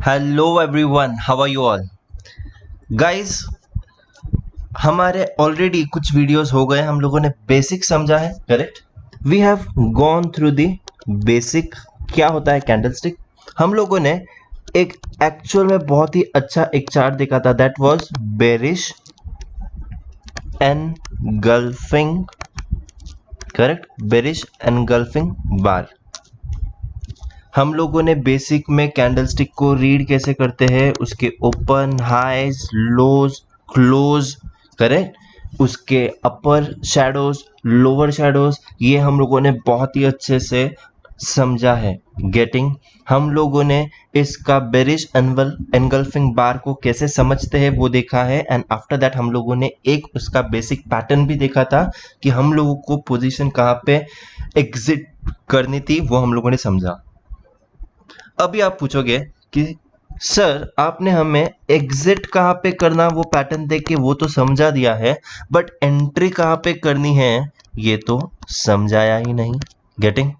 Hello everyone, how are you all guys. हमारे already कुछ videos हो गए, हम लोगों ने बेसिक समझा है, correct. We have gone through the basic, क्या होता है कैंडलस्टिक। हम लोगों ने एक एक्चुअल में बहुत ही अच्छा एक चार्ट देखा था, that was bearish engulfing, correct, bearish engulfing bar. हम लोगों ने बेसिक में कैंडलस्टिक को रीड कैसे करते हैं, उसके ओपन, हाइज, लोज, क्लोज, करेक्ट, उसके अपर शैडोज, लोअर शैडोज, ये हम लोगों ने बहुत ही अच्छे से समझा है। गेटिंग, हम लोगों ने इसका बेरिश एनगल्फिंग बार को कैसे समझते हैं वो देखा है। एंड आफ्टर दैट हम लोगों ने एक उसका बेसिक पैटर्न भी देखा था कि हम लोगों को पोजीशन कहाँ पे एग्जिट करनी थी, वो हम लोगों ने समझा। अभी आप पूछोगे कि सर आपने हमें एग्जिट कहाँ पे करना वो पैटर्न देख के वो तो समझा दिया है, बट एंट्री कहाँ पे करनी है ये तो समझाया ही नहीं। गेटिंग,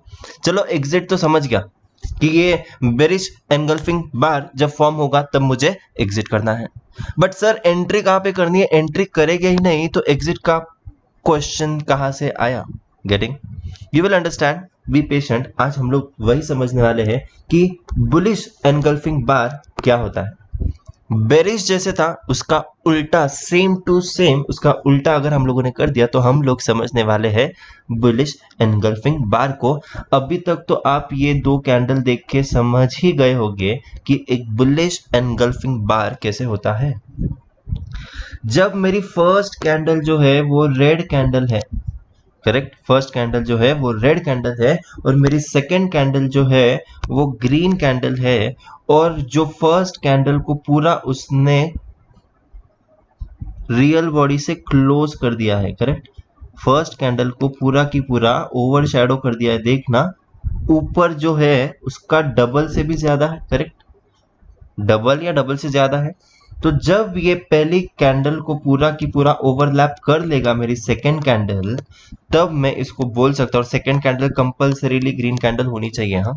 चलो एग्जिट तो समझ गया कि ये बेरिश एनगल्फिंग बार जब फॉर्म होगा तब मुझे एग्जिट करना है, बट सर एंट्री कहाँ पे करनी है, एंट्री करेगा ही नहीं तो एग्जिट का क्वेश्चन कहाँ से आया। Getting, you will understand, be patient. आज हम लोग वही समझने वाले हैं कि बुलिश एनगल्फिंग बार क्या होता है। बेरिश जैसे था उसका उल्टा, सेम टू सेम उसका उल्टा अगर हम लोगों ने कर दिया तो हम लोग समझने वाले हैं बुलिश एनगल्फिंग बार को। अभी तक तो आप ये दो कैंडल देख के समझ ही गए होंगे कि एक बुलिश एनगल्फिंग बार कैसे होता है। जब मेरी फर्स्ट कैंडल जो है वो रेड कैंडल है, करेक्ट, फर्स्ट कैंडल जो है वो रेड कैंडल है और मेरी सेकेंड कैंडल जो है वो ग्रीन कैंडल है, और जो फर्स्ट कैंडल को पूरा उसने रियल बॉडी से क्लोज कर दिया है, करेक्ट, फर्स्ट कैंडल को पूरा की पूरा ओवर शैडो कर दिया है। देखना ऊपर जो है उसका डबल से भी ज्यादा है, करेक्ट, डबल या डबल से ज्यादा है। तो जब ये पहली कैंडल को पूरा की पूरा ओवरलैप कर लेगा मेरी सेकेंड कैंडल, तब मैं इसको बोल सकता हूँ। और second candle compulsorily green candle होनी चाहिए, हाँ,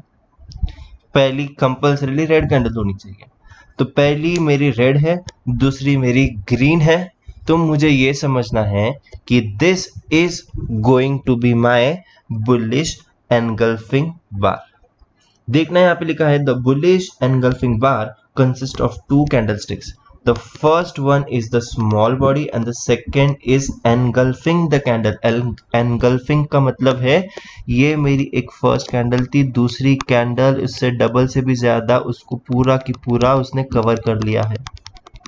पहली कंपल्सरीली रेड कैंडल होनी चाहिए। तो पहली मेरी रेड है, दूसरी मेरी ग्रीन है, तो मुझे ये समझना है कि this is going to be my bullish engulfing bar. देखना यहाँ पे लिखा है the bullish engulfing bar consist of two candlesticks. The first one is the small body and the second is engulfing the candle. Engulfing का मतलब है ये मेरी एक फर्स्ट कैंडल थी, दूसरी कैंडल उससे डबल से भी ज्यादा उसको पूरा की पूरा उसने कवर कर लिया है,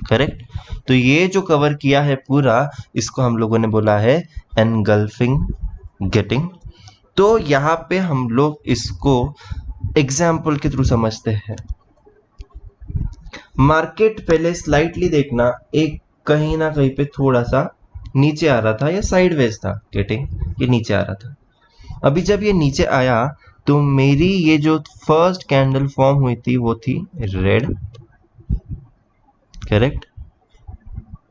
करेक्ट। तो ये जो कवर किया है पूरा, इसको हम लोगों ने बोला है engulfing। गेटिंग, तो यहाँ पे हम लोग इसको एग्जाम्पल के थ्रू समझते हैं। मार्केट पहले स्लाइटली देखना, एक कहीं ना कहीं पे थोड़ा सा नीचे आ रहा था या साइडवेज था, गेटिंग, ये नीचे आ रहा था। अभी जब ये नीचे आया तो मेरी ये जो फर्स्ट कैंडल फॉर्म हुई थी वो थी रेड, करेक्ट,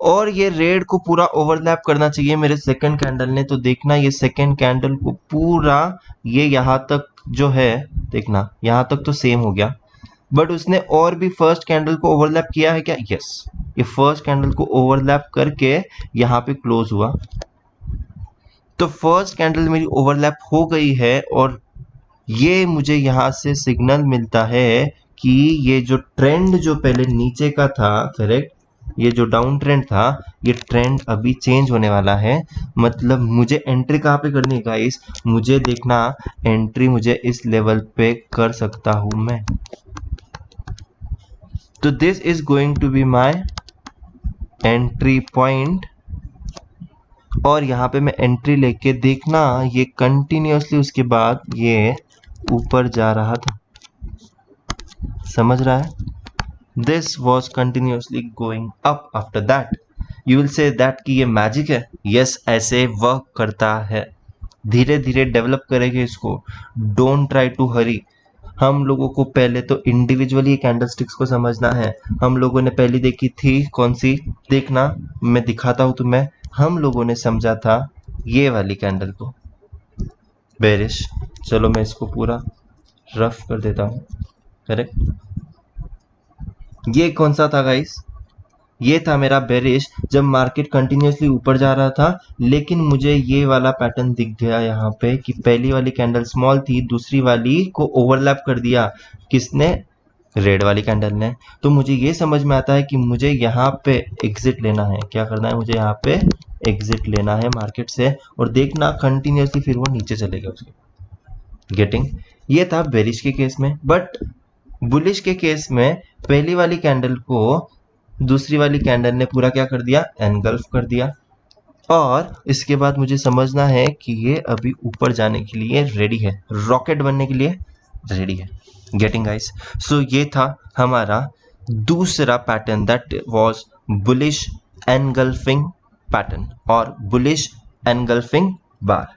और ये रेड को पूरा ओवरलैप करना चाहिए मेरे सेकंड कैंडल ने। तो देखना ये सेकंड कैंडल को पूरा ये यहां तक जो है, देखना यहां तक तो सेम हो गया, बट उसने और भी फर्स्ट कैंडल को ओवरलैप किया है क्या? यस, ये फर्स्ट कैंडल को ओवरलैप करके यहाँ पे क्लोज हुआ। तो फर्स्ट कैंडल मेरी ओवरलैप हो गई है और ये मुझे यहाँ से सिग्नल मिलता है कि ये जो ट्रेंड जो पहले नीचे का था, करेक्ट, ये जो डाउन ट्रेंड था, ये ट्रेंड अभी चेंज होने वाला है। मतलब मुझे एंट्री कहाँ पे करनी है गाइस? मुझे देखना एंट्री मुझे इस लेवल पे कर सकता हूं मैं। तो this is going to be my entry point, और यहाँ पे मैं एंट्री लेके देखना ये कंटिन्यूअसली उसके बाद ये ऊपर जा रहा था, समझ रहा है? This was continuously going up. After that you will say that कि ये मैजिक है। यस, ऐसे वर्क करता है, धीरे धीरे डेवलप करेंगे इसको, डोंट ट्राई टू हरी। हम लोगों को पहले तो इंडिविजुअली कैंडलस्टिक्स को समझना है। हम लोगों ने पहली देखी थी कौन सी, देखना मैं दिखाता हूं तुम्हें। हम लोगों ने समझा था ये वाली कैंडल को, बेरिश। चलो मैं इसको पूरा रफ कर देता हूं, करेक्ट। ये कौन सा था गाइस? ये था मेरा बेरिश, जब मार्केट कंटिन्यूसली ऊपर जा रहा था, लेकिन मुझे ये वाला पैटर्न दिख गया यहाँ पे कि पहली वाली कैंडल स्मॉल थी, दूसरी वाली को ओवरलैप कर दिया किसने? रेड वाली कैंडल ने। तो मुझे ये समझ में आता है कि मुझे यहाँ पे एग्जिट लेना है। क्या करना है? मुझे यहाँ पे एग्जिट लेना है मार्केट से, और देखना कंटिन्यूसली फिर वो नीचे चलेगा उसके। गेटिंग? ये था बेरिश के केस में। बट बुलिश के केस में पहली वाली कैंडल को दूसरी वाली कैंडल ने पूरा क्या कर दिया? एनगल्फ कर दिया। और इसके बाद मुझे समझना है कि ये अभी ऊपर जाने के लिए रेडी है, रॉकेट बनने के लिए रेडी है। Getting guys? सो ये था हमारा दूसरा pattern, that was bullish engulfing pattern और बुलिश एनगल्फिंग बार।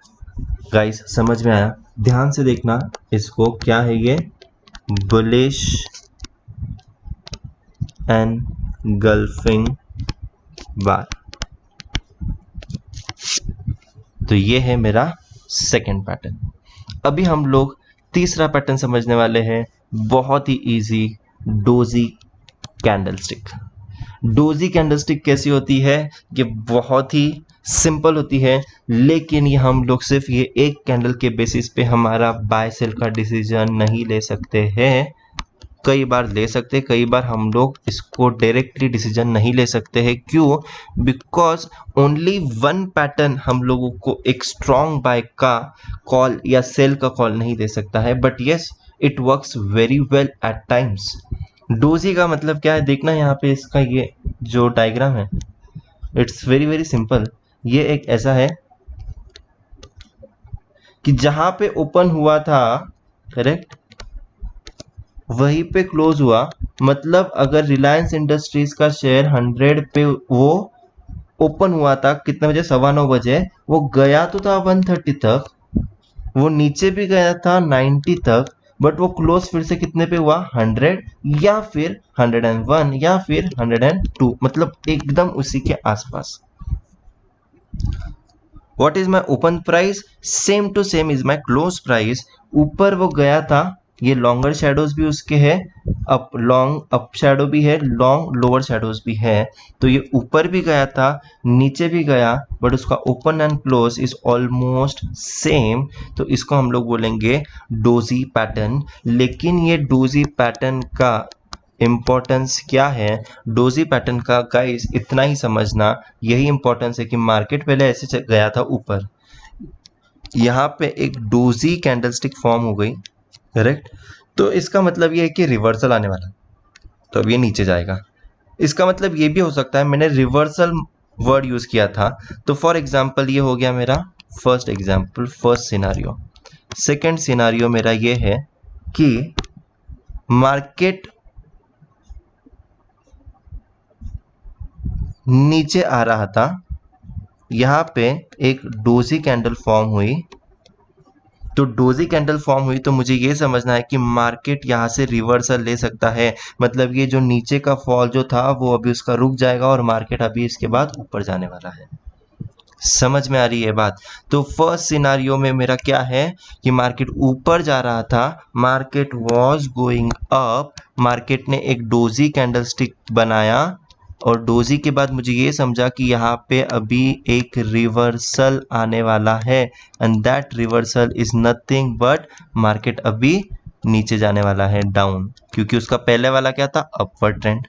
गाइस समझ में आया? ध्यान से देखना इसको, क्या है ये? बुलिश एनगल्फिंग बार। तो ये है मेरा सेकंड पैटर्न। अभी हम लोग तीसरा पैटर्न समझने वाले हैं, बहुत ही easy, doji candlestick. Doji candlestick कैसी होती है? ये बहुत ही सिंपल होती है, लेकिन ये हम लोग सिर्फ ये एक कैंडल के बेसिस पे हमारा बाय सेल का डिसीजन नहीं ले सकते हैं। कई बार ले सकते, कई बार हम लोग इसको डायरेक्टली डिसीजन नहीं ले सकते हैं। क्यों? बिकॉज ओनली वन पैटर्न हम लोगों को एक स्ट्रॉन्ग बाय का कॉल या सेल का कॉल नहीं दे सकता है, but yes it works very well at times. Doji का मतलब क्या है? देखना यहाँ पे इसका ये जो डायग्राम है, इट्स वेरी वेरी सिंपल। ये एक ऐसा है कि जहां पे ओपन हुआ था, करेक्ट, वहीं पे क्लोज हुआ। मतलब अगर रिलायंस इंडस्ट्रीज का शेयर 100 पे वो ओपन हुआ था, कितने बजे? 9:15 बजे। वो गया तो था 130 तक, वो नीचे भी गया था 90 तक, बट वो क्लोज फिर से कितने पे हुआ? 100 या फिर 101 या फिर 102, मतलब एकदम उसी के आसपास। What is my open price? Same to same is my close price. ऊपर वो गया था, ये लॉन्गर शेडोज भी उसके है, अप लॉन्ग अप शेडो भी है, लॉन्ग लोअर शेडोज भी है। तो ये ऊपर भी गया था, नीचे भी गया, बट उसका open and close is almost same. तो इसको हम लोग बोलेंगे डोजी पैटर्न। लेकिन ये डोजी पैटर्न का इंपॉर्टेंस क्या है? डोजी पैटर्न का गाइस इतना ही समझना, यही इंपॉर्टेंस है कि मार्केट पहले ऐसे गया था ऊपर, यहाँ पे एक डोजी कैंडलस्टिक फॉर्म हो गई, करेक्ट। तो इसका मतलब ये है कि रिवर्सल आने वाला, तो अब ये नीचे जाएगा। इसका मतलब ये भी हो सकता है, मैंने रिवर्सल वर्ड यूज किया था, तो फॉर एग्जांपल ये हो गया मेरा first example, first scenario. Second scenario मेरा ये है कि मार्केट नीचे आ रहा था, यहाँ पे एक डोजी कैंडल फॉर्म हुई। तो डोजी कैंडल फॉर्म हुई तो मुझे ये समझना है कि मार्केट यहाँ से रिवर्सल ले सकता है। मतलब ये जो नीचे का फॉल जो था वो अभी उसका रुक जाएगा और मार्केट अभी इसके बाद ऊपर जाने वाला है। समझ में आ रही है बात? तो फर्स्ट सिनारियो में मेरा क्या है कि मार्केट ऊपर जा रहा था, market was going up, market ने एक डोजी कैंडलस्टिक बनाया और डोजी के बाद मुझे ये समझा कि यहाँ पे अभी एक रिवर्सल आने वाला है, and that reversal is nothing but market अभी नीचे जाने वाला है, डाउन, क्योंकि उसका पहले वाला क्या था? Upward trend.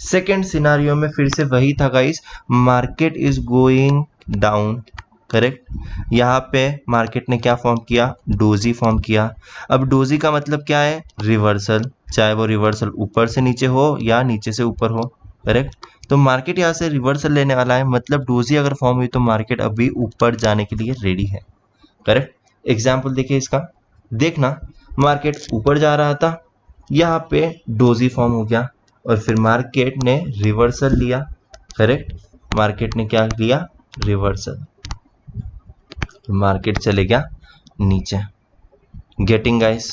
सेकेंड सिनारियो में फिर से वही था guys, market is going down, correct. यहाँ पे मार्केट ने क्या फॉर्म किया? डोजी फॉर्म किया। अब डोजी का मतलब क्या है? रिवर्सल, चाहे वो रिवर्सल ऊपर से नीचे हो या नीचे से ऊपर हो, करेक्ट। तो मार्केट यहाँ से रिवर्सल लेने वाला है, मतलब डोजी अगर फॉर्म हुई तो मार्केट अभी ऊपर जाने के लिए रेडी है, करेक्ट। एग्जाम्पल देखिए इसका, देखना मार्केट ऊपर जा रहा था, यहाँ पे डोजी फॉर्म हो गया और फिर मार्केट ने रिवर्सल लिया, करेक्ट। मार्केट ने क्या लिया? रिवर्सल, मार्केट चले गया नीचे। Getting guys?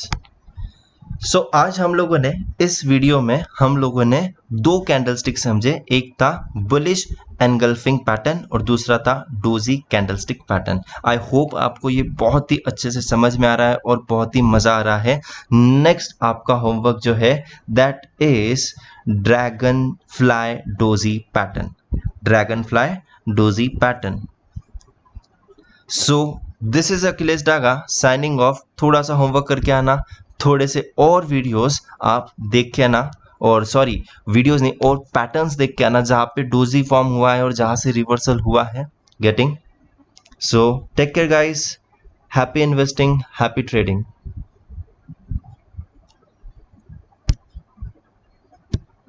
सो आज हम लोगों ने इस वीडियो में हम लोगों ने दो कैंडलस्टिक समझे, एक था बुलिश एनगल्फिंग पैटर्न और दूसरा था doji candlestick pattern. I hope आपको ये बहुत ही अच्छे से समझ में आ रहा है और बहुत ही मजा आ रहा है। नेक्स्ट आपका होमवर्क जो है that is dragon fly doji pattern, dragon fly doji pattern. So this is Akhilesh Daga signing off. थोड़ा सा होमवर्क करके आना, थोड़े से और वीडियोस आप देख के आना, और सॉरी वीडियोस नहीं और पैटर्न्स देख के आना जहाँ पे डोजी फॉर्म हुआ है और जहाँ से रिवर्सल हुआ है। Getting? So take care guys, happy investing, happy trading.